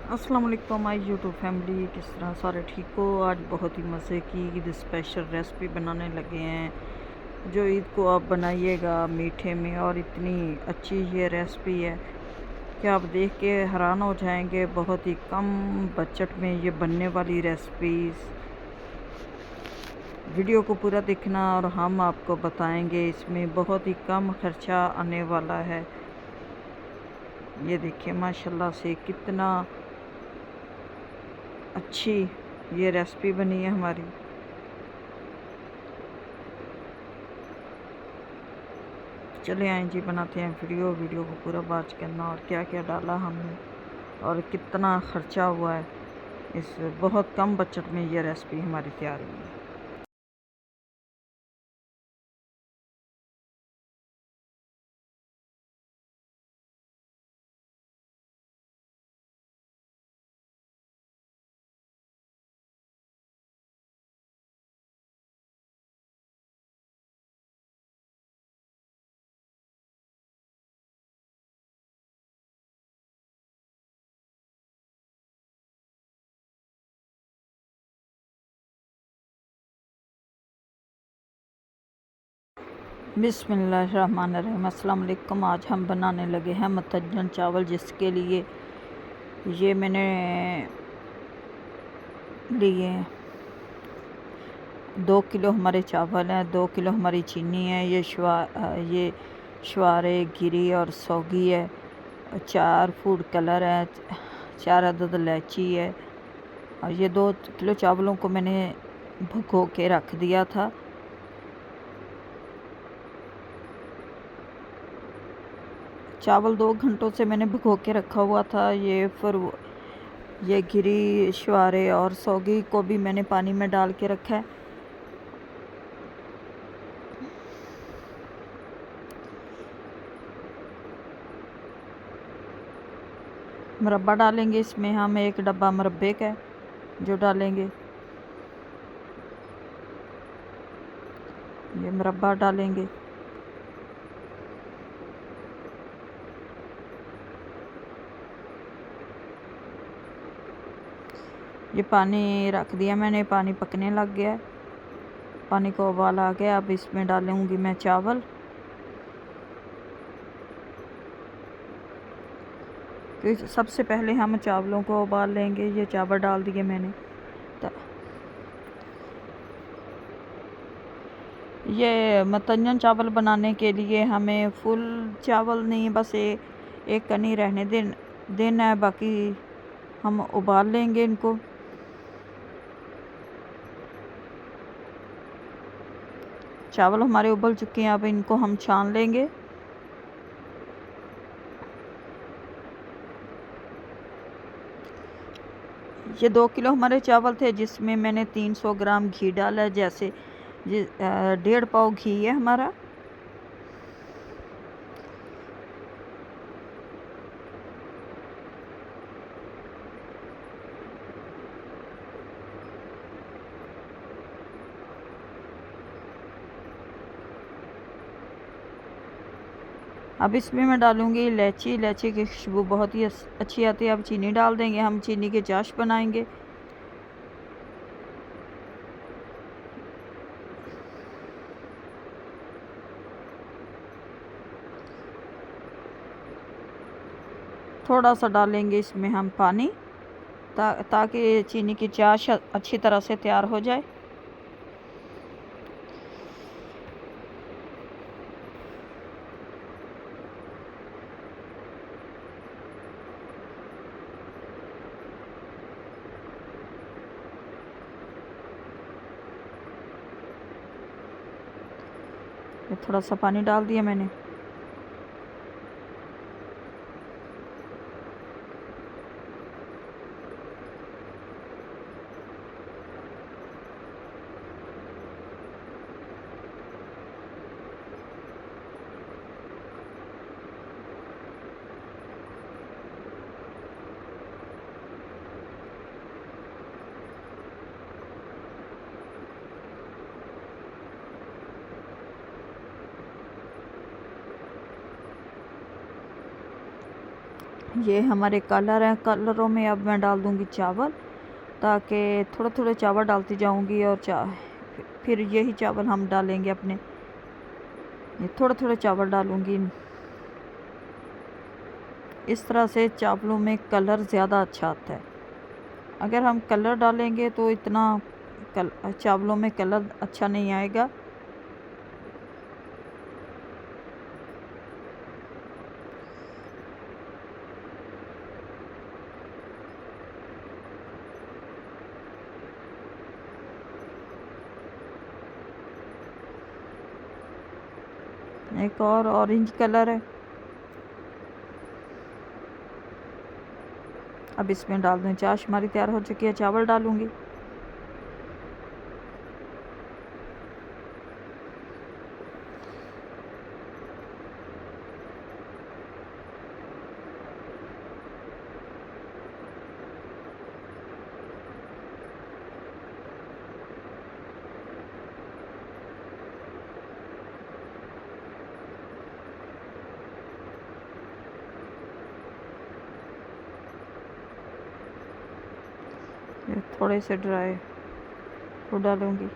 अस्सलाम वालेकुम my YouTube family, किस तरह सारे ठीक हो। आज बहुत ही मज़े की ईद स्पेशल रेसिपी बनाने लगे हैं जो ईद को आप बनाइएगा मीठे में। और इतनी अच्छी ये रेसिपी है कि आप देख के हैरान हो जाएंगे। बहुत ही कम बजट में ये बनने वाली रेसिपीज़। वीडियो को पूरा देखना और हम आपको बताएंगे इसमें बहुत ही कम खर्चा आने वाला है। ये देखिए माशाल्लाह से कितना अच्छी ये रेसिपी बनी है हमारी। चले आए जी, बनाते हैं वीडियो को पूरा वॉच करना और क्या क्या डाला हमने और कितना ख़र्चा हुआ है। इस बहुत कम बजट में ये रेसिपी हमारी तैयार हुई है। बिस्मिल्लाहिर्रहमानिर्रहीम। अस्सलाम वालेकुम। आज हम बनाने लगे हैं मतंजन चावल, जिसके लिए ये मैंने लिए 2 किलो हमारे चावल हैं, 2 किलो हमारी चीनी है, ये शवारे गिरी और सौगी है, 4 फूड कलर है, 4 अदद इलायची है। और ये 2 किलो चावलों को मैंने भिगो के रख दिया था। चावल 2 घंटों से मैंने भिगो के रखा हुआ था। ये गिरी शवारे और सौगी को भी मैंने पानी में डाल के रखा है। मुरब्बा डालेंगे इसमें हम, 1 डब्बा मुरब्बे का जो डालेंगे। ये मुरब्बा डालेंगे। ये पानी रख दिया मैंने, पानी पकने लग गया है, पानी को उबाल आ गया। अब इसमें डालूंगी मैं चावल। तो सबसे पहले हम चावलों को उबाल लेंगे। ये चावल डाल दिए मैंने। ये मतंजन चावल बनाने के लिए हमें फुल चावल नहीं, बस एक कनी रहने देना है, बाकी हम उबाल लेंगे इनको। चावल हमारे उबल चुके हैं, अब इनको हम छान लेंगे। ये 2 किलो हमारे चावल थे, जिसमें मैंने 300 ग्राम घी डाला है। जैसे 1.5 पाव घी है हमारा। अब इसमें मैं डालूंगी इलायची। इलायची की खुशबू बहुत ही अच्छी आती है। अब चीनी डाल देंगे, हम चीनी के चाश बनाएंगे। थोड़ा सा डालेंगे इसमें हम पानी, ताकि चीनी की चाश अच्छी तरह से तैयार हो जाए। ये थोड़ा सा पानी डाल दिया मैंने। ये हमारे कलर हैं, कलरों में अब मैं डाल दूँगी चावल, ताकि थोड़े थोड़े चावल डालती जाऊँगी और फिर यही चावल हम डालेंगे अपने, ये थोड़े थोड़े चावल डालूँगी। इस तरह से चावलों में कलर ज़्यादा अच्छा आता है। अगर हम कलर डालेंगे तो इतना चावलों में कलर अच्छा नहीं आएगा। एक और ऑरेंज कलर है, अब इसमें डाल दूँ। चाश हमारी तैयार हो चुकी है, चावल डालूँगी। ये थोड़े से ड्राई फ्रूट डालूँगी।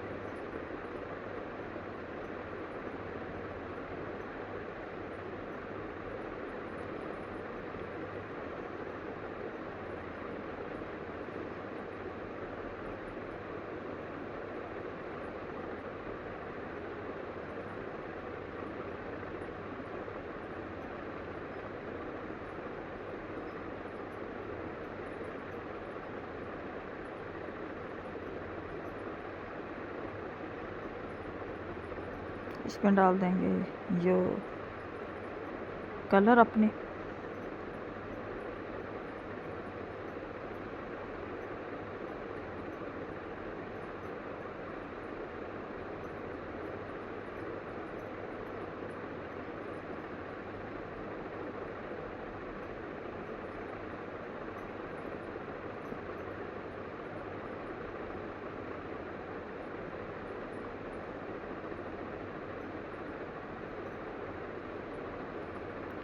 इसमें डाल देंगे जो कलर अपने।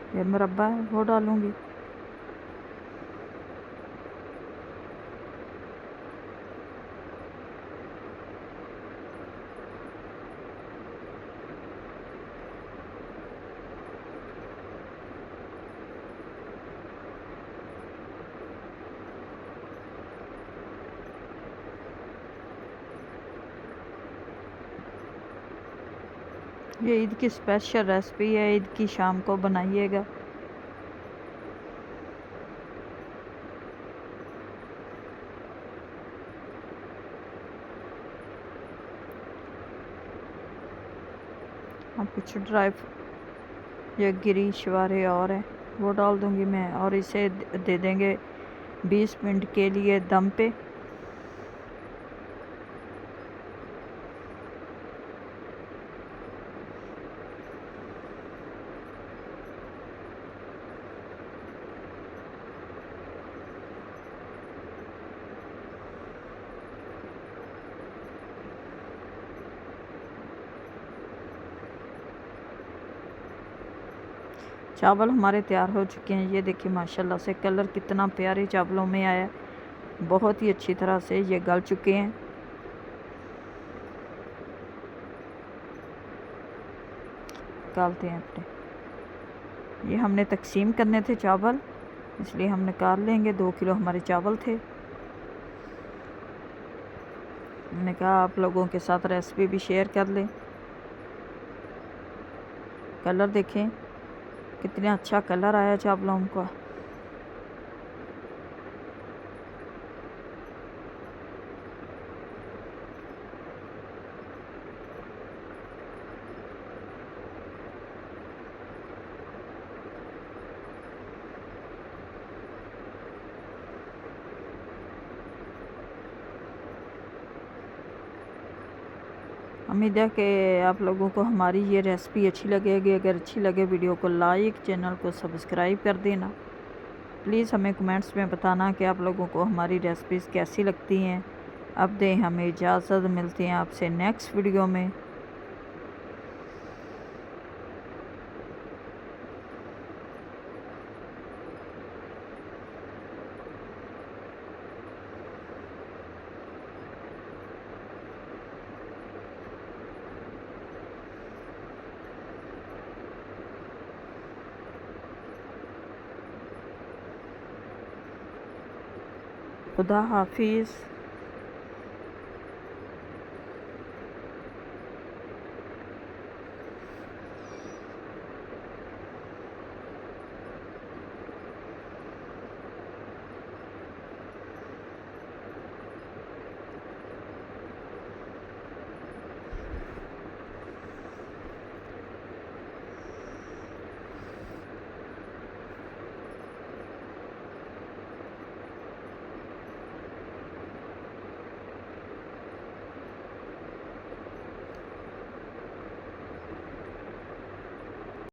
ये मुरब्बा है वो डालूँगी। ये ईद की स्पेशल रेसिपी है, ईद की शाम को बनाइएगा। अब कुछ ये गिरी शिवारे और है वो डाल दूँगी मैं, और इसे दे देंगे 20 मिनट के लिए दम पे। चावल हमारे तैयार हो चुके हैं। ये देखिए माशाल्लाह से कलर कितना प्यारे चावलों में आया, बहुत ही अच्छी तरह से ये गल चुके हैं। निकालते हैं अपने, ये हमने तकसीम करने थे चावल, इसलिए हम निकाल लेंगे। 2 किलो हमारे चावल थे। मैंने कहा आप लोगों के साथ रेसिपी भी शेयर कर लें। कलर देखें कितना अच्छा कलर आया चावलों का। उम्मीद है कि आप लोगों को हमारी ये रेसिपी अच्छी लगेगी। अगर अच्छी लगे वीडियो को लाइक, चैनल को सब्सक्राइब कर देना। प्लीज़ हमें कमेंट्स में बताना कि आप लोगों को हमारी रेसिपीज़ कैसी लगती हैं। अब दें हमें इजाज़त, मिलते हैं आपसे नेक्स्ट वीडियो में। खुदा हाफिज़।